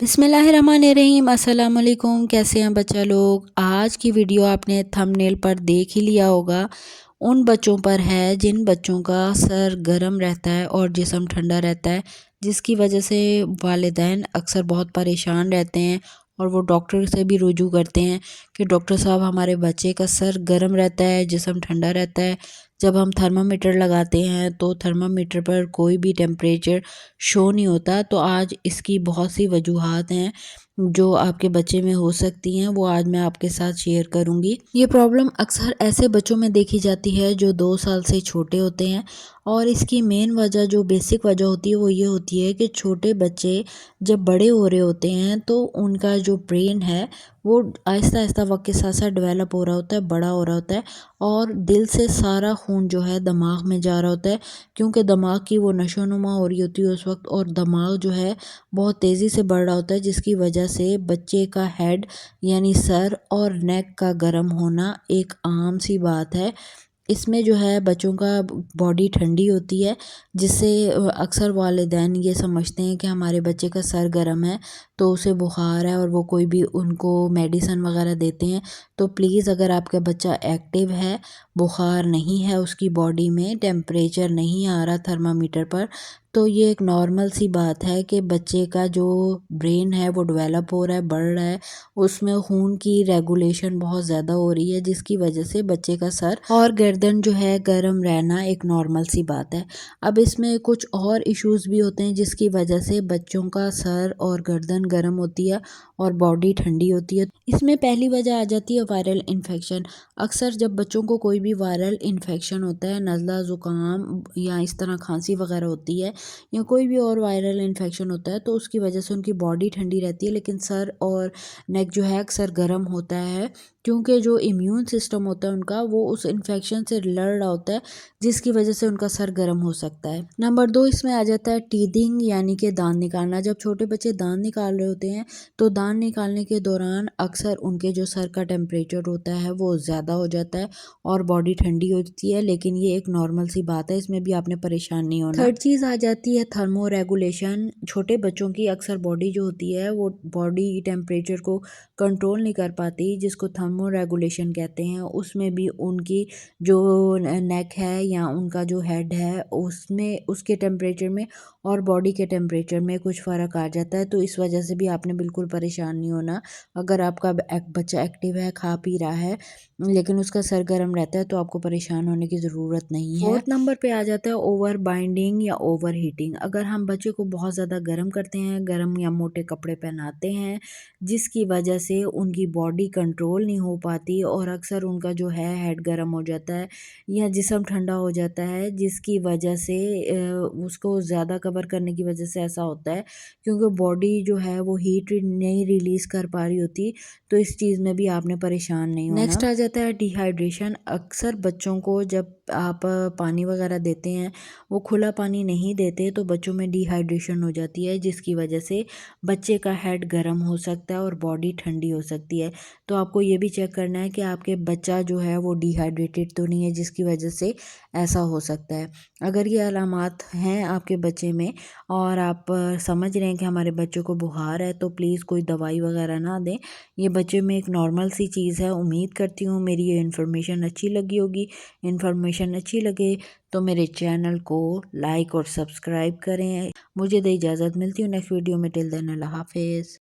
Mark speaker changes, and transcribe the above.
Speaker 1: बिस्मिल्लाहिर्रहमानिर्रहीम। अस्सलाम वालेकुम। कैसे हैं बच्चा लोग। आज की वीडियो आपने थंबनेल पर देख ही लिया होगा। उन बच्चों पर है जिन बच्चों का सर गर्म रहता है और जिस्म ठंडा रहता है, जिसकी वजह से वालिदैन अक्सर बहुत परेशान रहते हैं और वो डॉक्टर से भी रुजू करते हैं कि डॉक्टर साहब हमारे बच्चे का सर गर्म रहता है, जिस्म ठंडा रहता है। जब हम थर्मामीटर लगाते हैं तो थर्मामीटर पर कोई भी टेम्परेचर शो नहीं होता। तो आज इसकी बहुत सी वजूहात हैं जो आपके बच्चे में हो सकती हैं, वो आज मैं आपके साथ शेयर करूंगी। ये प्रॉब्लम अक्सर ऐसे बच्चों में देखी जाती है जो 2 साल से छोटे होते हैं और इसकी मेन वजह, जो बेसिक वजह होती है, वो ये होती है कि छोटे बच्चे जब बड़े हो रहे होते हैं तो उनका जो ब्रेन है वो आहिस्ता आहिस्ता वक्त के साथ साथ डेवलप हो रहा होता है, बड़ा हो रहा होता है और दिल से सारा खून जो है दिमाग में जा रहा होता है, क्योंकि दिमाग की वो नशोनुमा हो रही होती है उस वक्त और दिमाग जो है बहुत तेज़ी से बढ़ रहा होता है, जिसकी वजह से बच्चे का हेड यानी सर और नेक का गर्म होना एक आम सी बात है। इसमें जो है बच्चों का बॉडी ठंडी होती है, जिससे अक्सर वालिदैन ये समझते हैं कि हमारे बच्चे का सर गर्म है तो उसे बुखार है और वो कोई भी उनको मेडिसिन वगैरह देते हैं। तो प्लीज़, अगर आपका बच्चा एक्टिव है, बुखार नहीं है, उसकी बॉडी में टेम्परेचर नहीं आ रहा थर्मामीटर पर, तो ये एक नॉर्मल सी बात है कि बच्चे का जो ब्रेन है वो डेवलप हो रहा है, बढ़ रहा है, उसमें खून की रेगुलेशन बहुत ज़्यादा हो रही है, जिसकी वजह से बच्चे का सर और गर्दन जो है गर्म रहना एक नॉर्मल सी बात है। अब इसमें कुछ और इश्यूज़ भी होते हैं जिसकी वजह से बच्चों का सर और गर्दन गर्म होती है और बॉडी ठंडी होती है। इसमें पहली वजह आ जाती है वायरल इन्फेक्शन। अक्सर जब बच्चों को कोई भी वायरल इन्फेक्शन होता है, नज़ला, ज़ुकाम या इस तरह खांसी वगैरह होती है या कोई भी और वायरल इन्फेक्शन होता है, तो उसकी वजह से उनकी बॉडी ठंडी रहती है लेकिन सर और नेक जो है अक्सर गर्म होता है, क्योंकि जो इम्यून सिस्टम होता है उनका वो उस इन्फेक्शन से लड़ रहा होता है, जिसकी वजह से उनका सर गर्म हो सकता है। नंबर 2 इसमें आ जाता है टीथिंग, यानी कि दांत निकालना। जब छोटे बच्चे दांत निकाल रहे होते हैं तो दांत निकालने के दौरान अक्सर उनके जो सर का टेम्परेचर होता है वो ज़्यादा हो जाता है और बॉडी ठंडी होती है, लेकिन ये एक नॉर्मल सी बात है, इसमें भी आपने परेशान नहीं होना। थर्ड चीज़ आ जाती है थर्मो रेगुलेशन। छोटे बच्चों की अक्सर बॉडी जो होती है वो बॉडी टेम्परेचर को कंट्रोल नहीं कर पाती, जिसको थर्मो रेगुलेशन कहते हैं। उसमें भी उनकी जो नेक है या उनका जो हेड है उसमें, उसके टेम्परेचर में और बॉडी के टेम्परेचर में कुछ फ़र्क आ जाता है। तो इस वजह से भी आपने बिल्कुल परेशान नहीं होना। अगर आपका बच्चा एक्टिव है, खा पी रहा है, लेकिन उसका सर गर्म रहता है, तो आपको परेशान होने की ज़रूरत नहीं है। फोर्थ नंबर पे आ जाता है ओवर बाइंडिंग या ओवर हीटिंग। अगर हम बच्चे को बहुत ज़्यादा गर्म करते हैं, गर्म या मोटे कपड़े पहनाते हैं, जिसकी वजह से उनकी बॉडी कंट्रोल नहीं हो पाती और अक्सर उनका जो है हेड गर्म हो जाता है या जिस्म ठंडा हो जाता है, जिसकी वजह से उसको ज़्यादा कवर करने की वजह से ऐसा होता है, क्योंकि बॉडी जो है वो हीट नहीं रिलीज़ कर पा रही होती। तो इस चीज़ में भी आपने परेशान नहीं होना। नेक्स्ट आ जाता है डिहाइड्रेशन। अक्सर बच्चों को जब आप पानी वगैरह देते हैं, वो खुला पानी नहीं देते तो बच्चों में डिहाइड्रेशन हो जाती है, जिसकी वजह से बच्चे का हेड गर्म हो सकता है और बॉडी ठंडी हो सकती है। तो आपको ये भी चेक करना है कि आपके बच्चा जो है वो डिहाइड्रेटेड तो नहीं है, जिसकी वजह से ऐसा हो सकता है। अगर ये अलामात हैं आपके बच्चे में और आप समझ रहे हैं कि हमारे बच्चों को बुखार है, तो प्लीज़ कोई दवाई वगैरह ना दें। ये बच्चे में एक नॉर्मल सी चीज़ है। उम्मीद करती हूँ मेरी ये इन्फॉर्मेशन अच्छी लगी होगी। इन्फॉर्मेशन अच्छी लगे तो मेरे चैनल को लाइक और सब्सक्राइब करें। मुझे दे इजाज़त, मिलती हूँ नेक्स्ट वीडियो में। टिल देन अल्लाह हाफिज़।